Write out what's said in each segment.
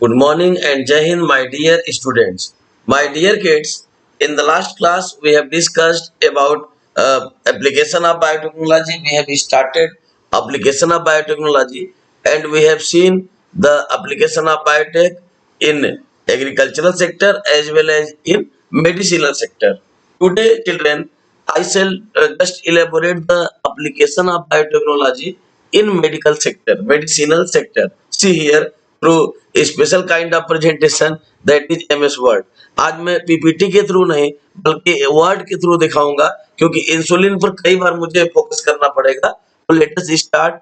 Good morning and Jai Hind, my dear students. My dear kids, in the last class we have discussed about application of biotechnology. We have started application of biotechnology and we have seen the application of biotech in agricultural sector as well as in medicinal sector. Today, children, I shall just elaborate the application of biotechnology in medical sector, medicinal sector. See here through a special kind of presentation that is MS Word. आज मैं PPT के through नहीं बल्कि word के through दिखाऊंगा क्योंकि insulin पर कई बार मुझे फोकस करना पड़ेगा. तो let us start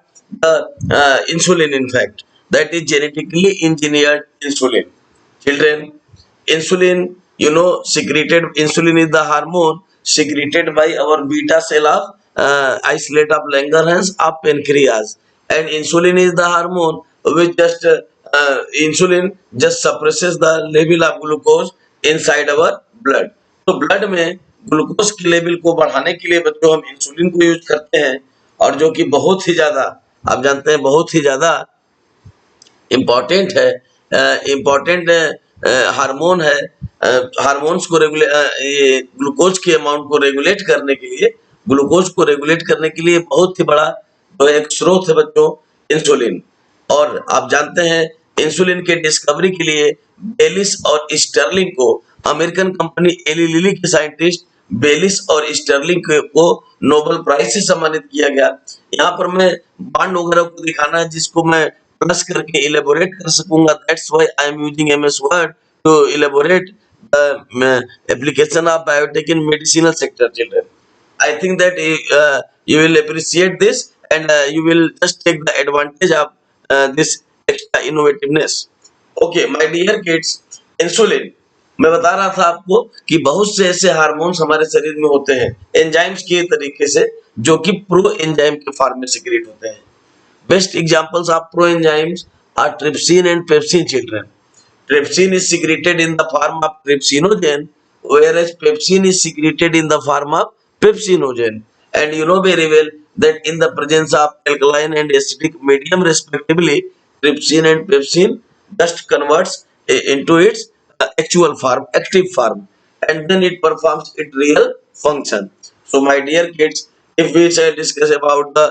the insulin in fact that is genetically engineered insulin. Children, insulin, secreted insulin is the hormone secreted by our beta cell of isolate of Langerhans of pancreas, and insulin is the hormone which insulin just suppresses the level of glucose inside our blood. तो blood में glucose के level को बढ़ाने के लिए बच्चों हम insulin को यूज करते हैं और जो कि बहुत ही ज्यादा आप जानते हैं बहुत ही ज्यादा इम्पोर्टेंट है. इम्पोर्टेंट हार्मोन है. हार्मोन्स को रेगुलेट ये ग्लूकोज के अमाउंट को रेगुलेट करने के लिए ग्लूकोज को रेगुलेट करने के लिए बहुत ही बड़ा जो एक स्रोत है बच्चों इंसुलिन. और आप जानते हैं इंसुलिन के डिस्कवरी के लिए बेलिस और स्टर्लिंग को अमेरिकन कंपनी एली लिली के साइंटिस्ट बेलिस और स्टर्लिंग को नोबेल प्राइज से सम्मानित किया गया. यहाँ पर मैं बॉन्ड वगैरह को दिखाना है जिसको मैं प्लस करके इलेबोरेट कर सकूंगा. That's why I am using MS Word to elaborate the application of biotech in medicinal sector. Children, I think that you will appreciate this and you will just take the advantage of this extra innovativeness. Okay, my dear kids, insulin मैं बता रहा था आपको कि बहुत से ऐसे hormones हमारे शरीर में होते हैं एंजाइम्स के तरीके से जो कि प्रो एंजाइम के फॉर्म में सीक्रेट होते हैं. Best examples of proenzymes are trypsin and pepsin. Children, trypsin is secreted in the form of trypsinogen, whereas pepsin is secreted in the form of pepsinogen. And you know very well that in the presence of alkaline and acidic medium respectively, trypsin and pepsin just converts into its actual form, active form, and then it performs its real function. So my dear kids, if we shall discuss about the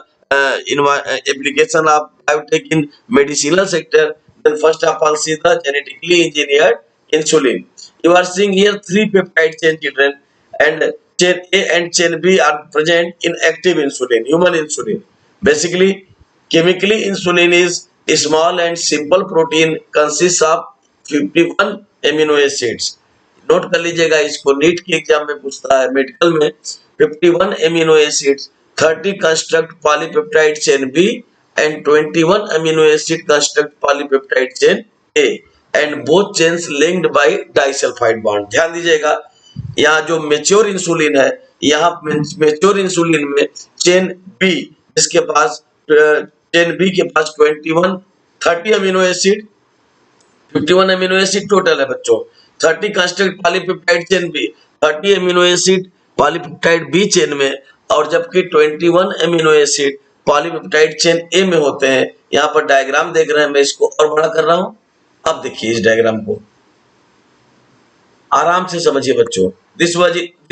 application of biotech in medicinal sector, then first of all see the genetically engineered insulin. You are seeing here three peptide chain, children, and chain A and chain B are present in active insulin, human insulin. Basically, chemically insulin is a small and simple protein consists of 51 amino acids. Note कर लीजिएगा इसको, NEET के exam में पूछता है medical में. 51 amino acids, 30 construct polypeptide chain B and 21 amino acid construct polypeptide chain A and both chains linked by disulfide bond. ध्यान दीजिएगा यहाँ जो मेच्योर इंसुलिन है, यहाँ मेच्योर इंसुलिन में चेन बी जिसके पास चेन बी के पास 30 amino acid 51 amino acid total है बच्चों. 30 construct polypeptide chain B, 30 amino acid polypeptide B chain में, और जबकि 21 amino acid polypeptide chain A में होते हैं. यहाँ पर डायग्राम देख रहे हैं, मैं इसको और बड़ा कर रहा हूं. अब देखिए इस डायग्राम को आराम से समझिए बच्चों. This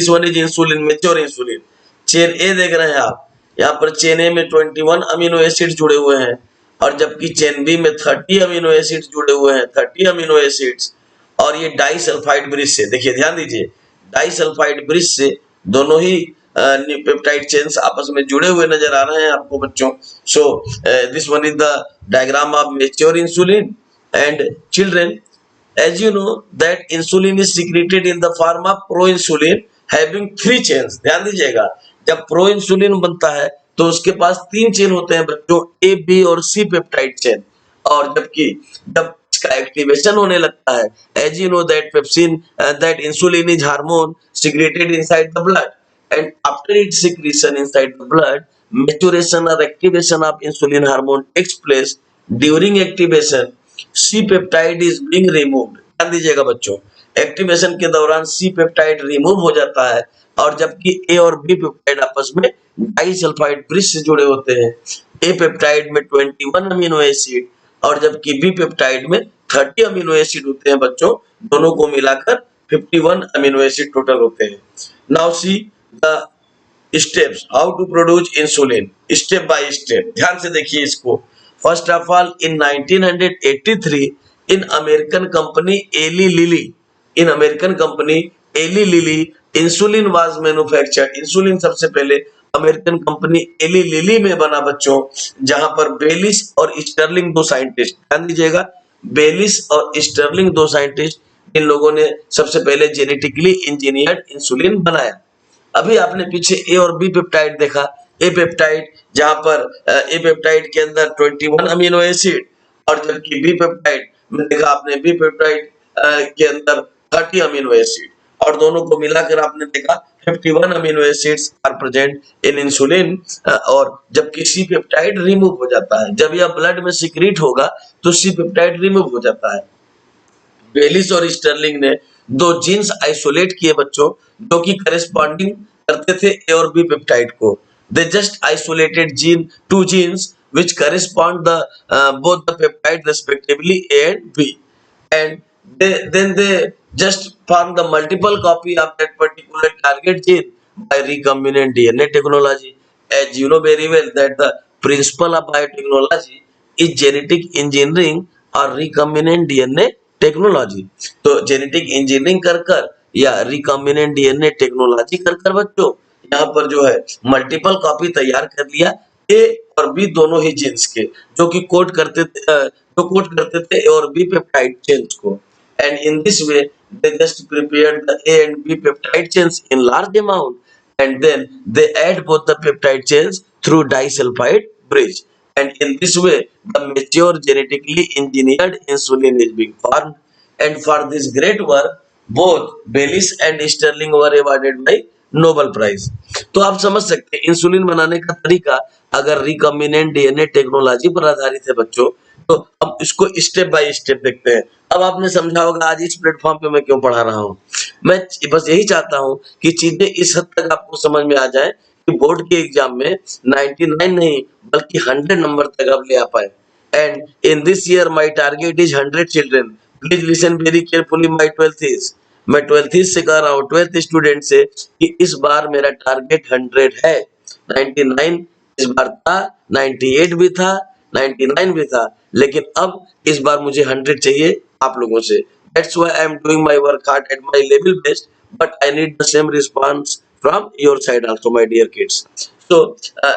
one is insulin, mature insulin. Chain A देख रहे हैं आप, यहाँ पर चेन ए में 21 अमीनो एसिड जुड़े हुए हैं और जबकि चेन बी में 30 अमीनो एसिड्स जुड़े हुए हैं, 30 अमीनो एसिड्स. और ये डाइसल्फाइड ब्रिज से, देखिए ध्यान दीजिए, डाइसल्फाइड ब्रिज से दोनों ही पेप्टाइड चेन्स आपस में जुड़े हुए नजर आ रहे हैं आपको बच्चों. So this one is the diagram of mature insulin. And children, as you know that insulin is secreted in the form of proinsulin having 3 chains. ध्यान दीजिएगा, जब प्रो इंसुलिन बनता है तो उसके पास 3 चेन होते हैं बच्चों, ए बी और सी पेप्टाइड चेन. और जबकि जब इसका एक्टिवेशन होने लगता है, as you know that pepsin that insulin is hormone secreted inside the blood, and after its secretion inside the blood, maturation or activation of insulin hormone takes place. During activation C peptide is being removed. ध्यान दीजिएगा बच्चों, activation के दौरान C peptide remove हो जाता है और जबकि ए और बी पेप्टाइड आपस में डाइसल्फाइड ब्रिज से जुड़े होते हैं. ए पेप्टाइड में 21 अमीनो एसिड और जबकि बी पेप्टाइड में 30 अमीनो एसिड होते हैं बच्चों, दोनों को मिलाकर 51 अमीनो एसिड टोटल होते हैं। Now see the steps how to produce insulin, step by step ध्यान से देखिए इसको। First of all in 1983 in American company Eli Lilly, in American company Eli Lilly insulin was manufactured. Insulin सबसे पहले American company Eli lily में बना बच्चों, जहां पर बेलिस और स्टर्लिंग दो साइंटिस्ट, ध्यान दीजिएगा, बेलिस और स्टर्लिंग दो साइंटिस्ट, इन लोगों ने सबसे पहले जेनेटिकली इंजीनियर्ड इंसुलिन बनाया। अभी आपने पीछे ए और बी पेप्टाइड देखा, ए पेप्टाइड जहां पर ए पेप्टाइड के अंदर 21 अमीनो एसिड, और जबकि बी पेप्टाइड में देखा आपने बी पेप्टाइड के अंदर 30 अमीनो एसिड, और दोनों को मिलाकर आपने देखा 51 amino acids are present in insulin. और जबकि सी पेप्टाइड रिमूव हो जाता है, जब यह ब्लड में सिक्रीट होगा तो सी पेप्टाइड रिमूव हो जाता है। बेलिस और स्टर्लिंग ने दो जीन्स आइसोलेट किए बच्चों, जो कि करेस्पॉन्डिंग करते थे ए और बी पेप्टाइड को। They just isolated gene two genes which correspond the both the peptide respectively A and B, and then they just form the multiple copy of that particular target gene by recombinant DNA technology. As you know very well that the principle of biotechnology is genetic engineering और recombinant DNA technology. तो genetic engineering कर कर या recombinant DNA technology कर कर बच्चों यहाँ पर जो है मल्टीपल कॉपी तैयार कर लिया ए और बी दोनों ही जीन्स के, जो कि कोड करते थे ए और बी पेप्टाइड चेन्स को। And in this way they just prepared the A and B peptide chains in large amount, and then they add both the peptide chains through disulfide bridge, and in this way the mature genetically engineered insulin is being formed. And for this great work both Baylis and Sterling were awarded by Nobel prize. तो आप समझ सकते हैं insulin बनाने का तरीका अगर recombinant DNA technology पर आधारित है बच्चों, तो अब इसको स्टेप बाय स्टेप देखते हैं। अब आपने समझा होगा आज इस प्लेटफॉर्म पे मैं क्यों पढ़ा रहा हूँ। मैं बस यही चाहता हूँ कि चीजें इस हद तक आपको समझ में आ जाए कि बोर्ड के एग्जाम में 99 नहीं बल्कि 100 नंबर तक आप ले आ पाए। And in this year my target is 100 children, please listen very carefully my 12th, मैं 12th से कह रहा हूँ 12th स्टूडेंट से कि इस बार मेरा टारगेट 100 है। 99 इस बार था, 98 भी था, 99 भी था, लेकिन अब इस बार मुझे 100 चाहिए आप लोगों से। That's why I am doing my work hard at my level best, but I need the same response from your side also, my dear kids. So,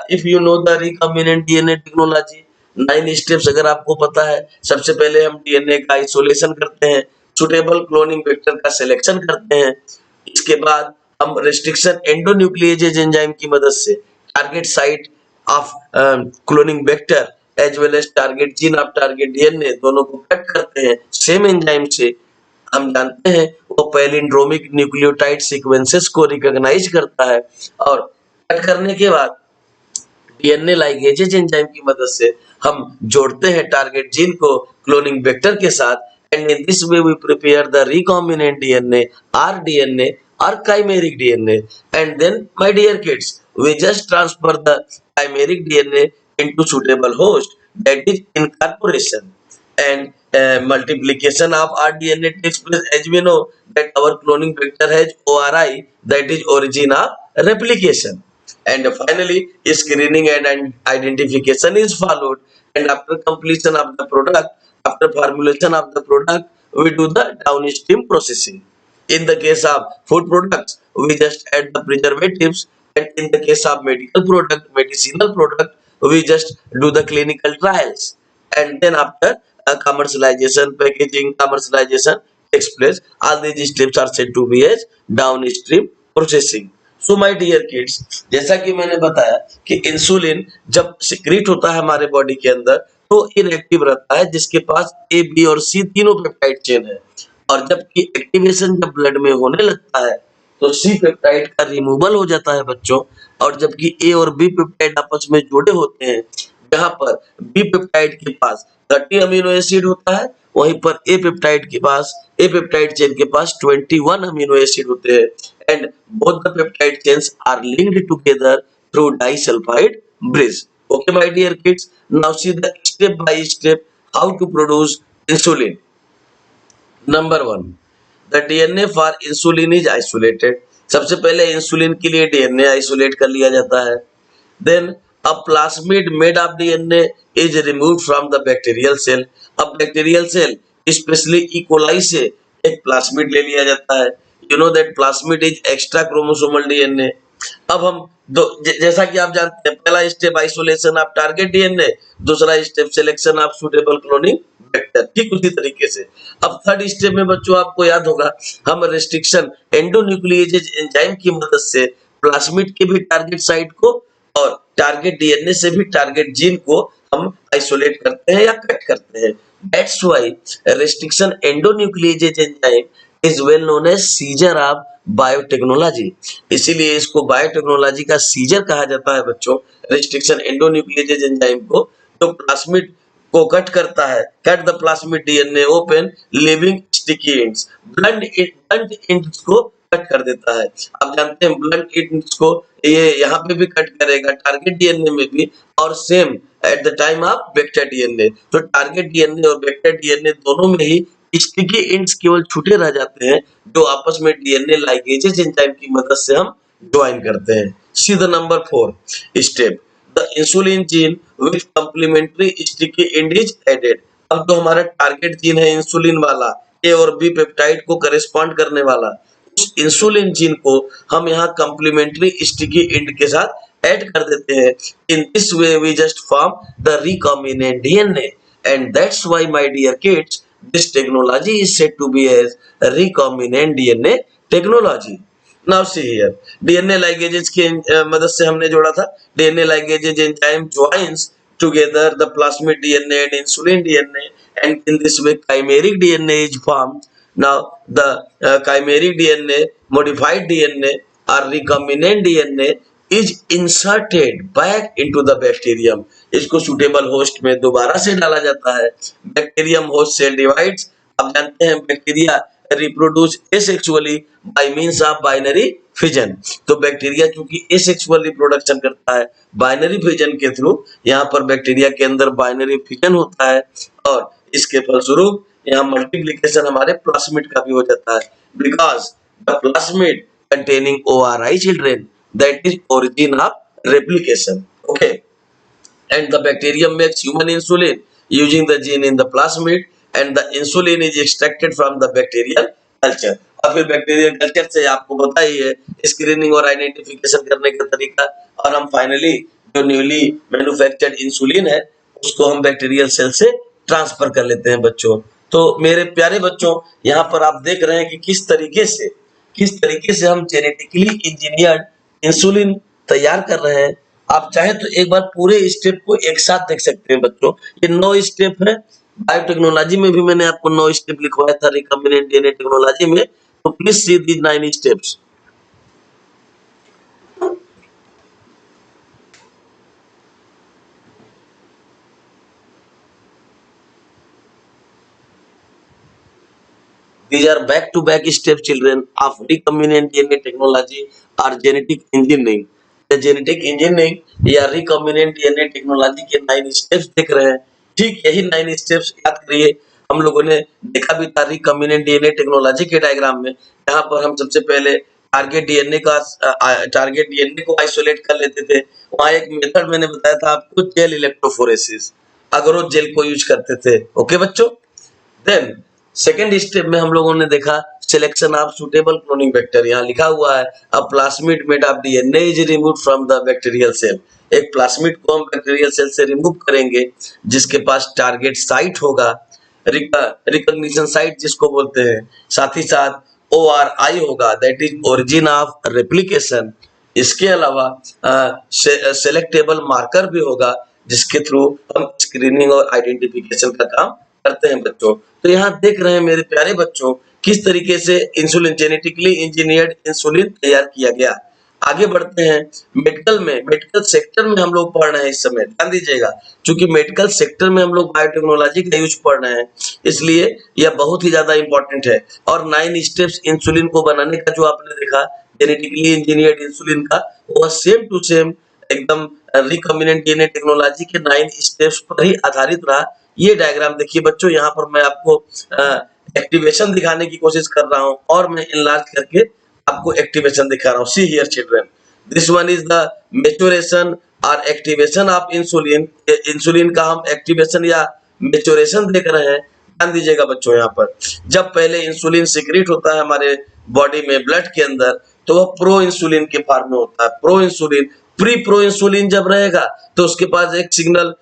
if you know the recombinant DNA technology, 9 steps अगर आपको पता है, सबसे पहले हम DNA का isolation करते हैं, सुटेबल क्लोनिंग वेक्टर का सिलेक्शन करते हैं, इसके बाद हम रेस्ट्रिक्शन एंडोन्यूक्लिएजेज एंजाइम की मदद से target site of cloning vector as well as target gene of target DNA दोनों को कट करते हैं सेम एंजाइम से। हम जानते हैं वो पैलिंड्रोमिक न्यूक्लियोटाइड सीक्वेंसेस को रिकॉग्नाइज करता है, और कट करने के बाद डीएनए लाइगेजेज एंजाइम की मदद से हम जोड़ते हैं टारगेट जीन को क्लोनिंग वेक्टर के साथ, and in this way we prepare the recombinant DNA or DNA or chimeric DNA, and then my dear kids we just transfer the chimeric DNA into suitable host, that is incorporation, and multiplication of our DNA takes place as we know that our cloning vector has ORI, that is origin of replication, and finally screening and identification is followed, and after completion of the product, after formulation of the product, we do the downstream processing. In the case of food products, we just add the preservatives, and in the case of medicinal product, we just do the clinical trials, and then after commercialization, packaging, commercialization takes place. All these steps are said to be as downstream processing. So my dear kids, जैसा कि मैंने बताया कि insulin जब secrete होता है हमारे body के अंदर तो इनएक्टिव रहता है, जिसके पास ए बी और सी तीनों पेप्टाइड चेन है, और जबकि एक्टिवेशन जब ब्लड में होने लगता है तो सी पेप्टाइड का रिमूवल हो जाता है बच्चों, और जबकि ए और बी पेप्टाइड आपस में जुड़े होते हैं, जहां पर बी पेप्टाइड के पास 30 अमीनो एसिड होता है, वहीं पर ए पेप्टाइड चेन के पास 21 अमीनो एसिड होते हैं, and both the peptide chains are linked together through disulfide bridge. Okay, my dear kids, now see the step by step how to produce insulin. Number one, the DNA for insulin is isolated. सबसे पहले insulin के लिए DNA isolate कर लिया जाता है। Then a plasmid made of DNA is removed from the bacterial cell. अब bacterial cell specially E coli से एक प्लास्मिड ले लिया जाता है। You know that plasmid is extra chromosomal DNA. अब हम जैसा कि आप जानते हैं, पहला step isolation of target DNA, दूसरा step selection of suitable cloning vector. ठीक उसी तरीके से अब थर्ड स्टेप में बच्चों आपको याद होगा, हम रेस्ट्रिक्शन एंडोन्यूक्लिएजेज एंजाइम की मदद से प्लास्मिड के भी टारगेट साइट को और टारगेट डीएनए से भी टारगेट जीन को हम आइसोलेट करते हैं या कट करते हैं। That's why restriction endonucleases enzyme is well known as scissor of biotechnology. इसीलिए इसको बायोटेक्नोलॉजी का सीजर कहा जाता है बच्चों, रेस्ट्रिक्शन एंडोन्यूक्लिएजेज एंजाइम को, जो प्लास्मिड को कट करता है, cut the plasmid DNA open living sticky ends, blunt ends को कट कर देता है। आप जानते हैं ब्लंट एंड्स को ये यहाँ पे भी कट करेगा, टारगेट डीएनए में भी, और same at the time of vector DNA. तो टारगेट डीएनए और वेक्टर डीएनए दोनों में ही स्टिकी एंड्स केवल छूटे रह जाते हैं, जो आपस में डीएनए लाइगेजेज एंजाइम की मदद से हम ज्वाइन करते हैं। See the number 4 step, the insulin gene with complementary sticky end is added. अब जो हमारा टारगेट जीन है इंसुलिन वाला, ए और बी पेप्टाइड को करेस्पॉन्ड करने वाला, उस इंसुलिन जीन को हम यहाँ कंप्लीमेंट्री स्टिकी एंड के साथ ऐड कर देते हैं। In this way we just form the recombinant DNA, and that's why my dear kids this technology is said to be as recombinant DNA technology. Now see here, DNA ligases की मदद से हमने जोड़ा था, DNA ligases enzyme joins together the plasmid DNA and insulin DNA, and in this way chimeric DNA is formed. Now the chimeric DNA, modified DNA or recombinant DNA is inserted back into the bacterium. इसको suitable host में दोबारा से डाला जाता है। Bacterium host cell divides. आप जानते हैं bacteria reproduce asexually by means of binary fission. तो बैक्टीरिया चूंकि एसेक्सुअल रिप्रोडक्शन करता है बाइनरी फिजन के थ्रू, यहाँ पर बैक्टीरिया के अंदर बाइनरी फिजन होता है और इसके फलस्वरूप यहाँ मल्टीप्लिकेशन हमारे प्लास्मिड का भी हो जाता है। Because the plasmid containing ORI children, that is origin of replication. Okay, and the bacterium makes human insulin using the gene in the plasmid, and the insulin is extracted from the bacterial culture. और फिर bacterial culture से आपको पता ही है screening और identification करने का तरीका, और हम फाइनली जो न्यूली मैन्युफैक्चर्ड इंसुलिन है उसको हम बैक्टीरियल सेल से ट्रांसफर कर लेते हैं बच्चों। तो मेरे प्यारे बच्चों, यहाँ पर आप देख रहे हैं कि किस तरीके से हम जेनेटिकली इंजीनियर्ड इंसुलिन तैयार कर रहे हैं। आप चाहे तो एक बार पूरे स्टेप को एक साथ देख सकते हैं बच्चों। ये 9 स्टेप है। बायोटेक्नोलॉजी में भी मैंने आपको 9 स्टेप लिखवाया था, रिकॉम्बिनेंट डीएनए टेक्नोलॉजी में। तो please see these 9 steps. These are back-to-back step children of recombinant DNA technology or genetic engineering. The genetic engineering या recombinant DNA technology के 9 steps देख रहे हैं। ठीक यही 9 steps याद करिए, हम लोगों ने देखा भी था recombinant DNA टेक्नोलॉजी के डायग्राम में, जहाँ पर हम सबसे पहले टारगेट डीएनए को आइसोलेट कर लेते थे। वहाँ एक मेथड मैंने बताया था आपको, जेल इलेक्ट्रोफोरेसिस, अगरो जेल को यूज करते थे। ओके बच्चों, देन सेकेंड स्टेप में हम लोगों ने देखा selection of suitable cloning vector. यहाँ लिखा हुआ है a plasmid made of DNA is removed from the bacterial cell. एक प्लास्मिड को हम बैक्टीरियल सेल से रिमूव करेंगे जिसके पास टारगेट साइट होगा, रिकॉग्निशन साइट जिसको बोलते हैं, साथ ही साथ ORI होगा, that is origin of replication. इसके अलावा सेलेक्टेबल मार्कर भी होगा जिसके थ्रू हम स्क्रीनिंग और आइडेंटिफिकेशन का काम करते हैं बच्चों। तो यहाँ देख रहे हैं मेरे प्यारे बच्चों किस तरीके से इंसुलिन, जेनेटिकली इंजीनियर्ड इंसुलिन तैयार किया गया। आगे बढ़ते हैं मेडिकल सेक्टर में हम लोग पढ़ रहे हैं इस समय, ध्यान दीजिएगा, क्योंकि मेडिकल सेक्टर में हम लोग बायोटेक्नोलॉजी का यूज पढ़ रहे हैं, इसलिए यह बहुत ही ज्यादा इंपॉर्टेंट है। और 9 स्टेप्स इंसुलिन को बनाने का जो आपने देखा जेनेटिकली इंजीनियर्ड इंसुलिन का, वह सेम टू सेम एकदम रिकॉम्बिनेंट डीएनए टेक्नोलॉजी के 9 स्टेप्स पर ही आधारित रहा। ये डायग्राम देखिए बच्चों, यहाँ पर मैं आपको एक्टिवेशन दिखाने की कोशिश कर रहा हूँ और मैं इनलार्ज करके आपको एक्टिवेशन दिखा रहा हूँ। See here children, this one is the maturation और एक्टिवेशन ऑफ इंसुलिन। इंसुलिन का हम एक्टिवेशन या मेचुरेशन देख रहे हैं। ध्यान दीजिएगा बच्चों, यहाँ पर जब पहले इंसुलिन सीक्रेट होता है हमारे बॉडी में, ब्लड के अंदर, तो वह प्रो इंसुलिन के फॉर्म में होता है। Pro insulin, pre pro insulin जब रहेगा तो उसके पास एक सिग्नल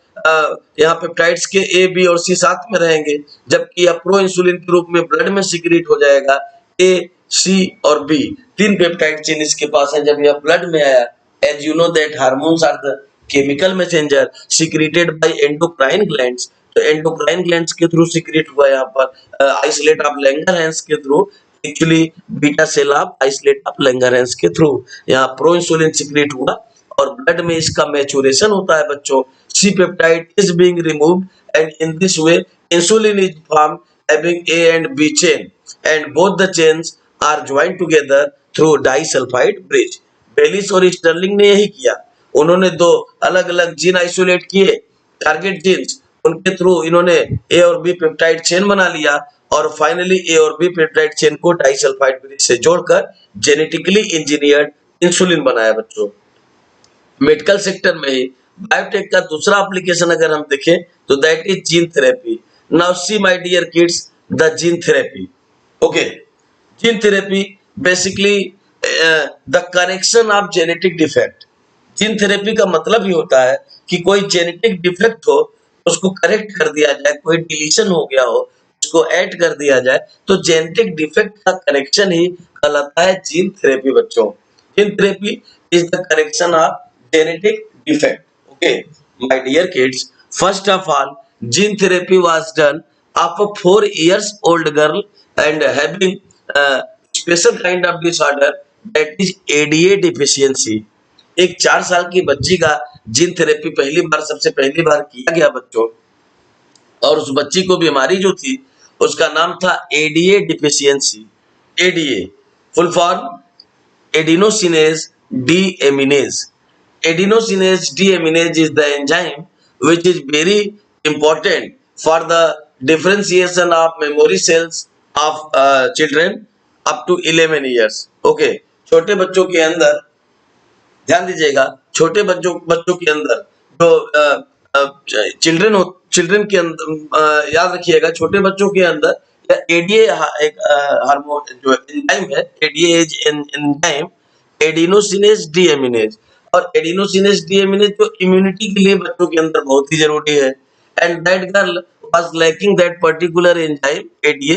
यहाँ पेप्टाइड्स के ए, बी और सी साथ में रहेंगे, जबकि यह प्रो इंसुलिन के रूप में ब्लड में सीक्रेट हो जाएगा। ए, सी और बी तीन पेप्टाइड चेन इसके पास है। जब यह ब्लड में आया, as you know that hormones are the chemical messenger secreted by endocrine glands, तो एंडोक्राइन ग्लैंड्स के थ्रू सीक्रेट हुआ यहाँ पर आइसोलेट ऑफ लैंगरहैंस के through, actually beta cell of isolate of Langerhans के थ्रू यहाँ प्रो इंसुलिन सीक्रेट हुआ और ब्लड में इसका मैच्योरेशन होता है बच्चों। C peptide is being removed and in this way insulin is form having A and B chain and both the chains are joint together through disulphide bridge. Bayliss और Starling ने यही किया, उन्होंने दो अलग अलग जीन आइसोलेट किए, target genes, उनके थ्रू इन्होंने ए और बी पेप्टाइड चेन बना लिया और फाइनली ए और बी पेप्टाइड चेन को डाइसल्फाइड ब्रिज से जोड़कर जेनेटिकली इंजीनियर्ड इंसुलिन बनाया बच्चों। मेडिकल सेक्टर में ही बायोटेक का दूसरा एप्लीकेशन अगर हम देखें तो that is gene therapy. Now see my dear kids, the gene therapy. Okay, gene therapy basically the correction of genetic defect. Gene therapy का मतलब ही होता है कि कोई जेनेटिक डिफेक्ट हो उसको करेक्ट कर दिया जाए, कोई डिलीशन हो गया हो उसको ऐड कर दिया जाए, तो जेनेटिक डिफेक्ट का करेक्शन ही कहलाता है जीन थेरेपी बच्चों। Gene therapy is the correction of genetic defect. Okay, my dear kids, first of all, gene therapy was done of a 4 years old girl and having a special kind of disorder that is ADA deficiency. एक 4 साल की बच्ची का gene therapy सबसे पहली बार किया गया बच्चों, और उस बच्ची को बीमारी जो थी उसका नाम था ADA deficiency. ADA full form adenosine deaminase. Adenosines deaminase is the enzyme which is very important for the differentiation of memory cells of children up to 11 years. Okay, छोटे बच्चों के अंदर ध्यान दीजिएगा, छोटे बच्चों के अंदर जो चिल्ड्रन के अंदर याद रखिएगा, छोटे बच्चों के अंदर एडीए एक हार्मोन जो एंजाइम है, एडीए एंजाइम एडिनोसिनेज डीएमिनेज, और एडिनोसिनेज डीएमिनेज जो इम्यूनिटी के लिए बच्चों के अंदर बहुत ही जरूरी है। And that girl was lacking that particular enzyme ADA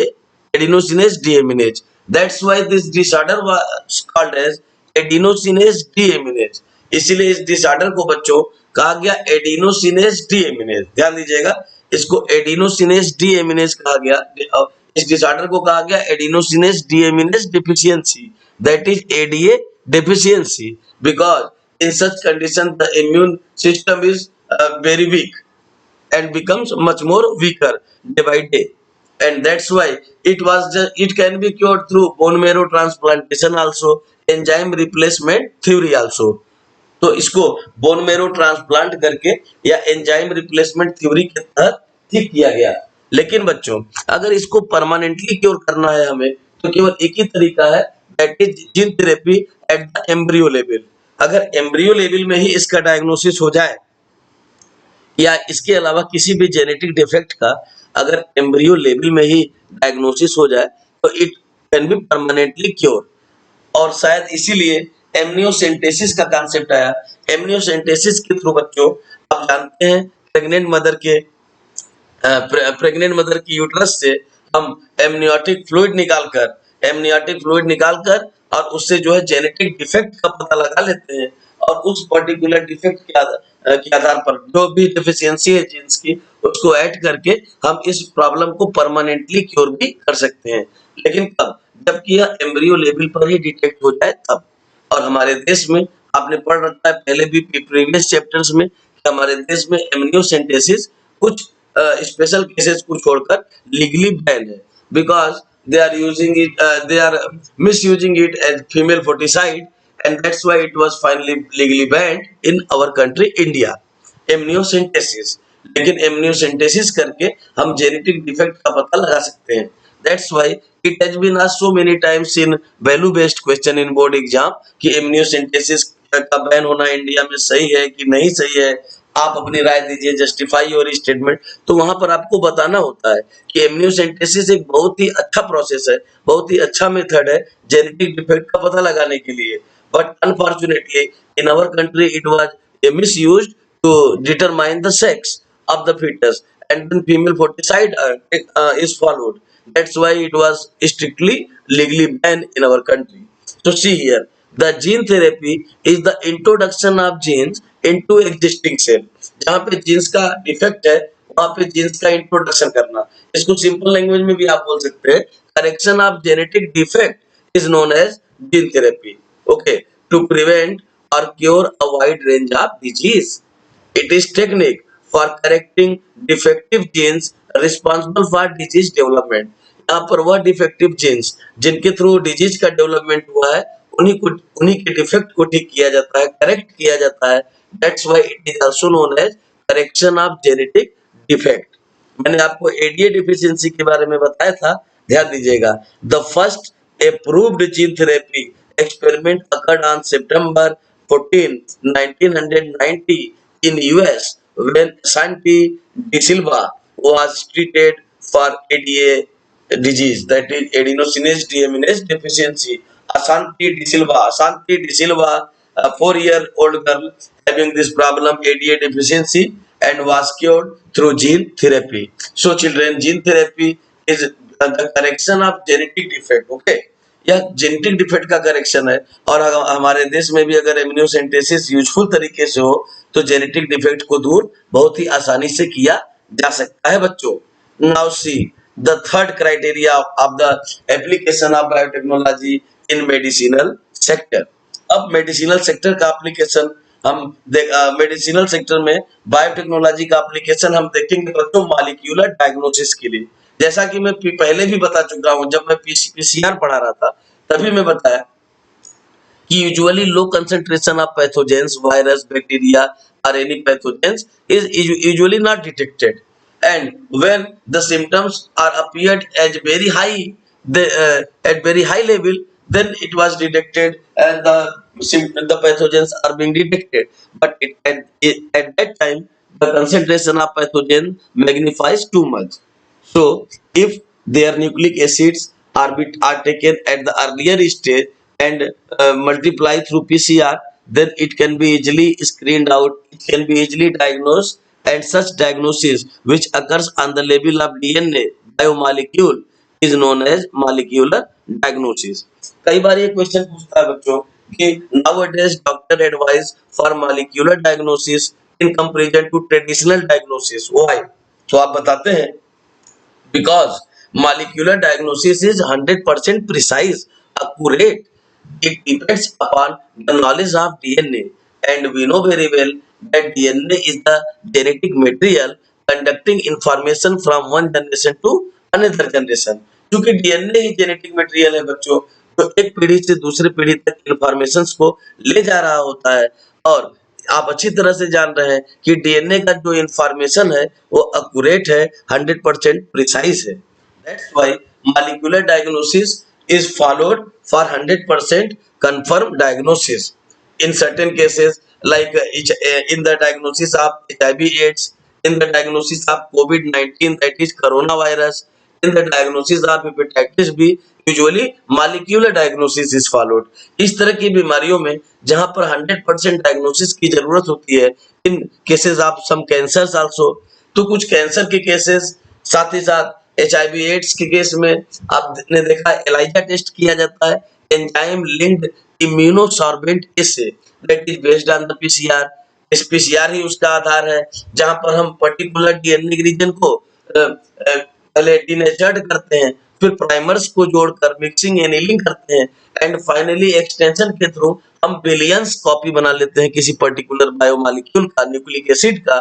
adenosine deaminase, that's why this disorder was called as adenosine deaminase. इसीलिए इस डिसऑर्डर को बच्चों कहा गया एडिनोसिनेज डीएमिनेज। ध्यान दीजिएगा, इसको एडिनोसिनेज डीएमिनेज कहा गया, इस डिसऑर्डर को कहा गया adenosine deaminase deficiency, that is ADA deficiency, because in such condition the immune system is very weak and becomes much more weaker day by day, and that's why it can be cured through bone marrow transplantation also, enzyme replacement theory also। तो इसको bone marrow transplant करके या enzyme replacement theory के तहत ठीक किया गया। लेकिन बच्चों अगर इसको परमानेंटली क्योर करना है हमें, तो केवल एक ही तरीका है, that is gene therapy at the embryo level. अगर एम्ब्रियो लेवल में ही इसका डायग्नोसिस हो जाए या इसके अलावा किसी भी जेनेटिक डिफेक्ट का अगर एम्ब्रियो लेवल में ही डायग्नोसिस हो जाए तो it can be permanently cure. और शायद इसीलिए एमनियोसेंटेसिस का कॉन्सेप्ट आया। एमनियोसेंटेसिस के थ्रू बच्चों आप जानते हैं प्रेग्नेंट मदर की यूट्रस से हम एमनियोटिक फ्लूइड निकालकर और उससे जो है जेनेटिक डिफेक्ट का पता लगा लेते हैं, और उस पर्टिकुलर डिफेक्ट के आधार पर जो भी डेफिशिएंसी है जीन्स की उसको ऐड करके हम इस प्रॉब्लम को परमानेंटली क्योर भी कर सकते हैं। लेकिन कब? जबकि यह एम्ब्रियो लेवल पर ही डिटेक्ट हो जाए तब। और हमारे देश में आपने पढ़ रखा है पहले भी प्रीवियस चैप्टर्स में कि हमारे देश में एमनियोसेंटेसिस कुछ स्पेशल केसेस को छोड़कर लीगली बैन है, because they are misusing it as female foeticide, and that's why it was finally legally banned in our country India, amniocentesis. लेकिन एमनियोसेंटेसिस करके हम जेनेटिक डिफेक्ट का पता लगा सकते हैं। That's why it has been asked so many times in value based question in board exam कि amniocentesis का बैन होना इंडिया में सही है कि नहीं सही है, आप अपनी राय दीजिए, जस्टिफाई योर स्टेटमेंट। तो वहां पर आपको बताना होता है कि एमनियोसेंटेसिस एक बहुत ही अच्छा प्रोसेस है, बहुत ही अच्छा मेथड है जेनेटिक डिफेक्ट का पता लगाने के लिए। But unfortunately in our country it was misused to determine the sex of the fetus, and then female foeticide is followed. That's why it was strictly legally banned in our country. So see here, the gene therapy is the introduction of genes into existing cell. जहाँ पे jeans का defect है वहाँ पे jeans का introduction करना, इसको simple language में भी आप बोल सकते हैं, correction of genetic defect is known as gene therapy. Okay, to prevent or cure a wide range of disease. It is technique for correcting defective genes responsible for disease development. यहाँ पर वह defective jeans जिनके through disease का development हुआ है उन्हीं के defect को ठीक किया जाता है, करेक्ट किया जाता है। That's why it is also known as correction of genetic defect. मैंने आपको एडीए डिफिशियंसी के बारे में बताया था, ध्यान दीजिएगा। The first approved gene therapy experiment occurred on September 14, 1990 in US when Santi De Silva was treated for ADA disease, that is adenosine deaminase deficiency. Ashanti De Silva, a 4-year-old girl having this problem ADA deficiency and was cured through gene therapy. So children, gene therapy is the correction of genetic defect. Okay, यह genetic defect का correction है। और हमारे देश में भी अगर amniocentesis useful तरीके से हो तो जेनेटिक डिफेक्ट को दूर बहुत ही आसानी से किया जा सकता है बच्चों। Now see the third criteria of the application of biotechnology in medicinal sector. अब मेडिसिनल सेक्टर का एप्लीकेशन हम मेडिसिनल सेक्टर में बायोटेक्नोलॉजी का एप्लीकेशन हम देखेंगे बच्चों मॉलिक्यूलर डायग्नोसिस के लिए। जैसा कि मैं पहले भी बता चुका हूं, जब मैं पीसीआर पढ़ा रहा था तभी मैं बताया कि usually low concentration of pathogens, virus, bacteria और any pathogens is usually not detected, and when the symptoms are appeared as very high, at very high level, then it was detected and the pathogens are being detected, but at that time the concentration of pathogen magnifies too much. So if their nucleic acids are taken at the earlier stage and multiply through PCR, then it can be easily screened out, it can be easily diagnosed, and such diagnosis which occurs on the level of DNA biomolecule is known as molecular diagnosis. कई बार ये question पूछता है बच्चों कि nowadays doctor advise for molecular diagnosis in comparison to traditional diagnosis. Why? तो आप बताते हैं because molecular diagnosis is 100% precise, accurate. It depends upon the knowledge of DNA, and we know very well that DNA is the genetic material conducting information from one generation to another generation. क्योंकि DNA ही genetic material है बच्चों, जो एक पीढ़ी से दूसरी पीढ़ी तक इंफॉर्मेशन को ले जा रहा होता है। और आप अच्छी तरह से जान रहे हैं कि डीएनए का जो इंफॉर्मेशन है वो एक्यूरेट है, 100% प्रिसाइज है। That's why molecular diagnosis is followed for 100% confirm diagnosis in certain cases like in the diagnosis of HIV/AIDS, in the diagnosis of COVID-19, that is coronavirus, in the diagnosis of hepatitis B, usually molecular diagnosis is followed. इस तरह की बीमारियों में जहां पर 100% diagnosis की जरूरत होती है, in cases of some cancers also, तो कुछ कैंसर के केसेस, साथ ही साथ HIV/AIDS के केस में आपने देखा एलाइजा टेस्ट किया जाता है, enzyme linked immunosorbent assay that is based on the PCR. इस पीसीआर ही उसका आधार है, जहां पर हम पर्टिकुलर डीएनए रीजन को पहले डीनेचर्ड करते हैं, फिर प्राइमर्स को जोड़कर मिक्सिंग एनीलिंग करते हैं, एंड फाइनली एक्सटेंशन के थ्रू हम बिलियंस कॉपी बना लेते हैं किसी पर्टिकुलर बायोमॉलिक्यूल का, न्यूक्लिक एसिड का,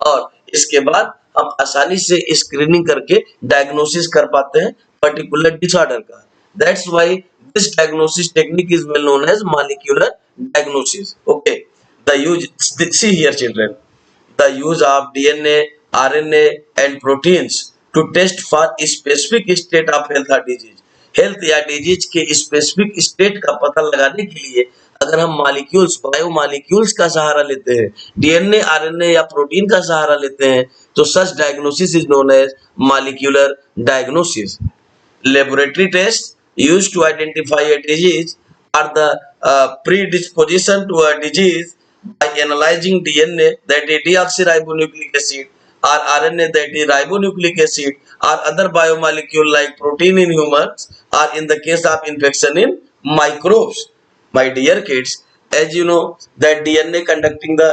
और इसके बाद हम आसानी से स्क्रीनिंग करके डायग्नोसिस कर पाते हैं पर्टिकुलर डिसऑर्डर का। That's why this diagnosis technique is well known as molecular diagnosis. Okay, see here children, the use of DNA, RNA and proteins to test for specific state of health और disease. Health या disease के specific state का पता लगाने के लिए अगर हम मॉलिक्यूल्स बायोमॉलिक्यूल्स का सहारा लेते हैं, डीएनए आरएनए या प्रोटीन का सहारा लेते हैं, तो such diagnosis is known as molecular diagnosis. Laboratory tests used to identify a disease are the predisposition to a disease by analyzing DNA, that is deoxyribonucleic acid, or RNA, that is ribonucleic acid, or other biomolecule like protein in humans, or in the case of infection in microbes. My dear kids, as you know that DNA conducting the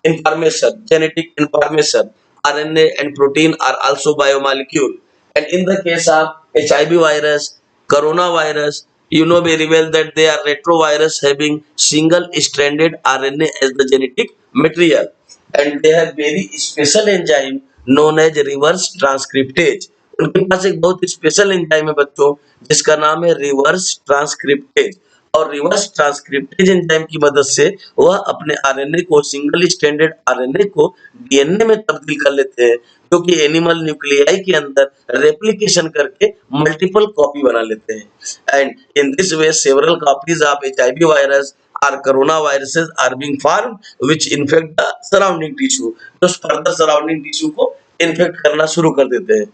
information, genetic information, RNA and protein are also biomolecule. And in the case of HIV virus, coronavirus, you know very well that they are retrovirus having single-stranded RNA as the genetic material, and they have very special enzyme known as reverse transcriptase. उनके पास एक बहुत special enzyme है बच्चों, जिसका नाम है reverse transcriptase. और reverse transcriptase enzyme की मदद से वह अपने आरएनए को, सिंगल स्ट्रैंडेड आरएनए को डीएनए में तब्दील कर लेते हैं, जो कि एनिमल न्यूक्लियाई के अंदर रेप्लिकेशन करके मल्टीपल कॉपी बना लेते हैं। And in this way several copies of HIV virus और corona viruses are being formed which infect the surrounding tissue, जो फर्दर सराउंडिंग टिश्यू को इन्फेक्ट करना शुरू कर देते हैं।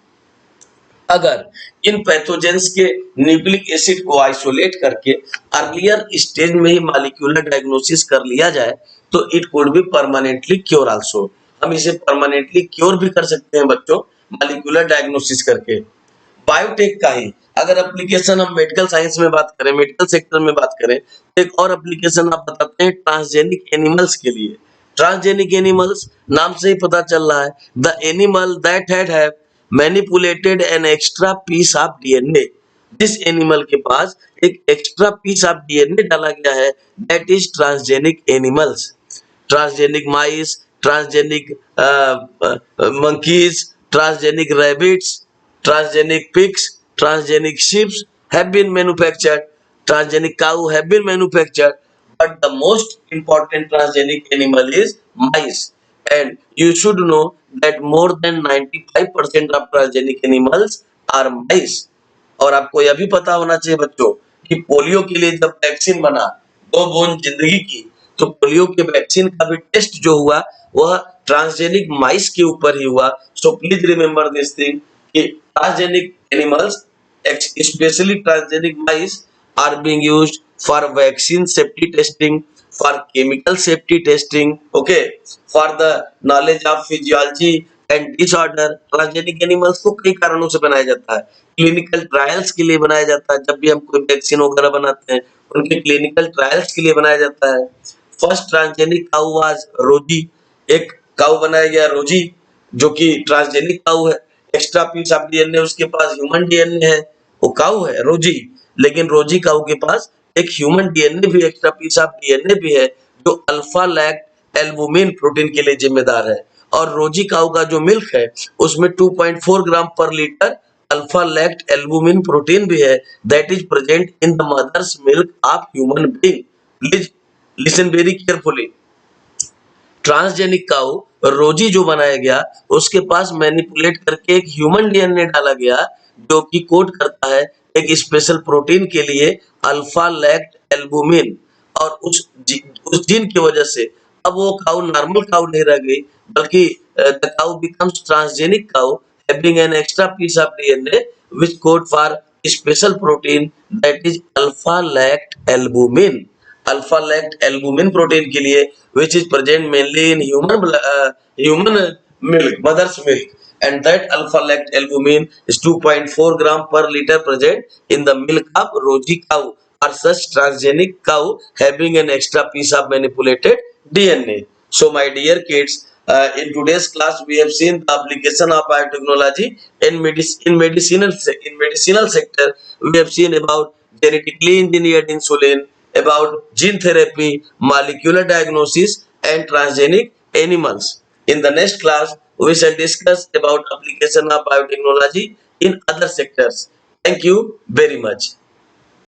अगर इन पैथोजेंस के न्यूक्लिक एसिड को आइसोलेट करके अर्लियर स्टेज में ही मॉलिक्यूलर डायग्नोसिस कर लिया जाए तो it could be permanently cure also. हम इसे परमानेंटली क्योर भी कर सकते हैं बच्चों, मॉलिक्यूलर डायग्नोसिस करके। बायोटेक का ही अगर एप्लीकेशन हम मेडिकल साइंस में बात करें, मेडिकल सेक्टर में बात करें, तो एक और एप्लीकेशन आप बताते हैं ट्रांसजेनिक एनिमल्स के लिए। ट्रांसजेनिक एनिमल्स नाम से ही पता चल रहा है, the animal that have manipulated an extra piece of DNA. जिस एनिमल के पास एक एक्स्ट्रा पीस ऑफ डीएनए डाला गया है, that is transgenic animals. Transgenic mice, transgenic monkeys, transgenic rabbits, transgenic pigs, transgenic sheep have been manufactured, transgenic cow have been manufactured, but the most important transgenic animal is mice. And you should know that more than 95% of transgenic animals are mice. और आपको यह भी पता होना चाहिए बच्चों कि polio के लिए जब वैक्सीन बना, 2 बूंद जिंदगी की, तो पोलियो के वैक्सीन का भी टेस्ट जो हुआ वह ट्रांसजेनिक माइस के ऊपर ही हुआ। So please remember this thing कि transgenic animals, specially transgenic mice, are being used for vaccine safety testing, for chemical safety testing, okay, for the knowledge of physiology and disorder। Transgenic animals को कई कारणों से बनाया जाता है। Clinical trials के लिए बनाया जाता है, जब भी हम कोई वैक्सीन वगैरह बनाते हैं उनके क्लिनिकल ट्रायल्स के लिए बनाया जाता है। फर्स्ट ट्रांसजेनिक काऊ वाज रोजी, एक काऊ बनाया गया रोजी, जो कि ट्रांसजेनिक काऊ है। एक्स्ट्रा पीस ऑफ डीएनए उसके पास ह्यूमन डीएनए है, वो काऊ है रोजी, लेकिन रोजी काऊ के पास एक ह्यूमन डीएनए भी, एक्स्ट्रा पीस ऑफ डीएनए भी है, जो अल्फा लैक्ट एल्बुमिन प्रोटीन के लिए जिम्मेदार है। और रोजी काऊ का जो मिल्क है उसमें 2.4 ग्राम पर litre alpha lactalbumin protein भी है, that is present in the mother's milk of human being. Please listen very carefully. Transgenic cow Rosie जो बनाया गया उसके पास मैनिपुलेट करके एक ह्यूमन डीएनए डाला गया, जो कि कोड करता है एक स्पेशल प्रोटीन के लिए अल्फा लैक्ट एल्बुमिन। और उस जीन की वजह से अब वो काऊ नॉर्मल काऊ नहीं रह गई, बल्कि the cow becomes transgenic cow having an extra piece of DNA which code for special protein that is alpha lactalbumin. Alpha lactalbumin protein के लिए which is present mainly in human milk, mother's milk, and that alpha lacto albumin is 2.4 gram per liter present in the milk of Roji cow or such transgenic cow having an extra piece of manipulated DNA. So my dear kids, in today's class we have seen the application of biotechnology in medicinal sector. We have seen about genetically engineered insulin, about gene therapy, molecular diagnosis, and transgenic animals. In the next class, we shall discuss about application of biotechnology in other sectors. Thank you very much.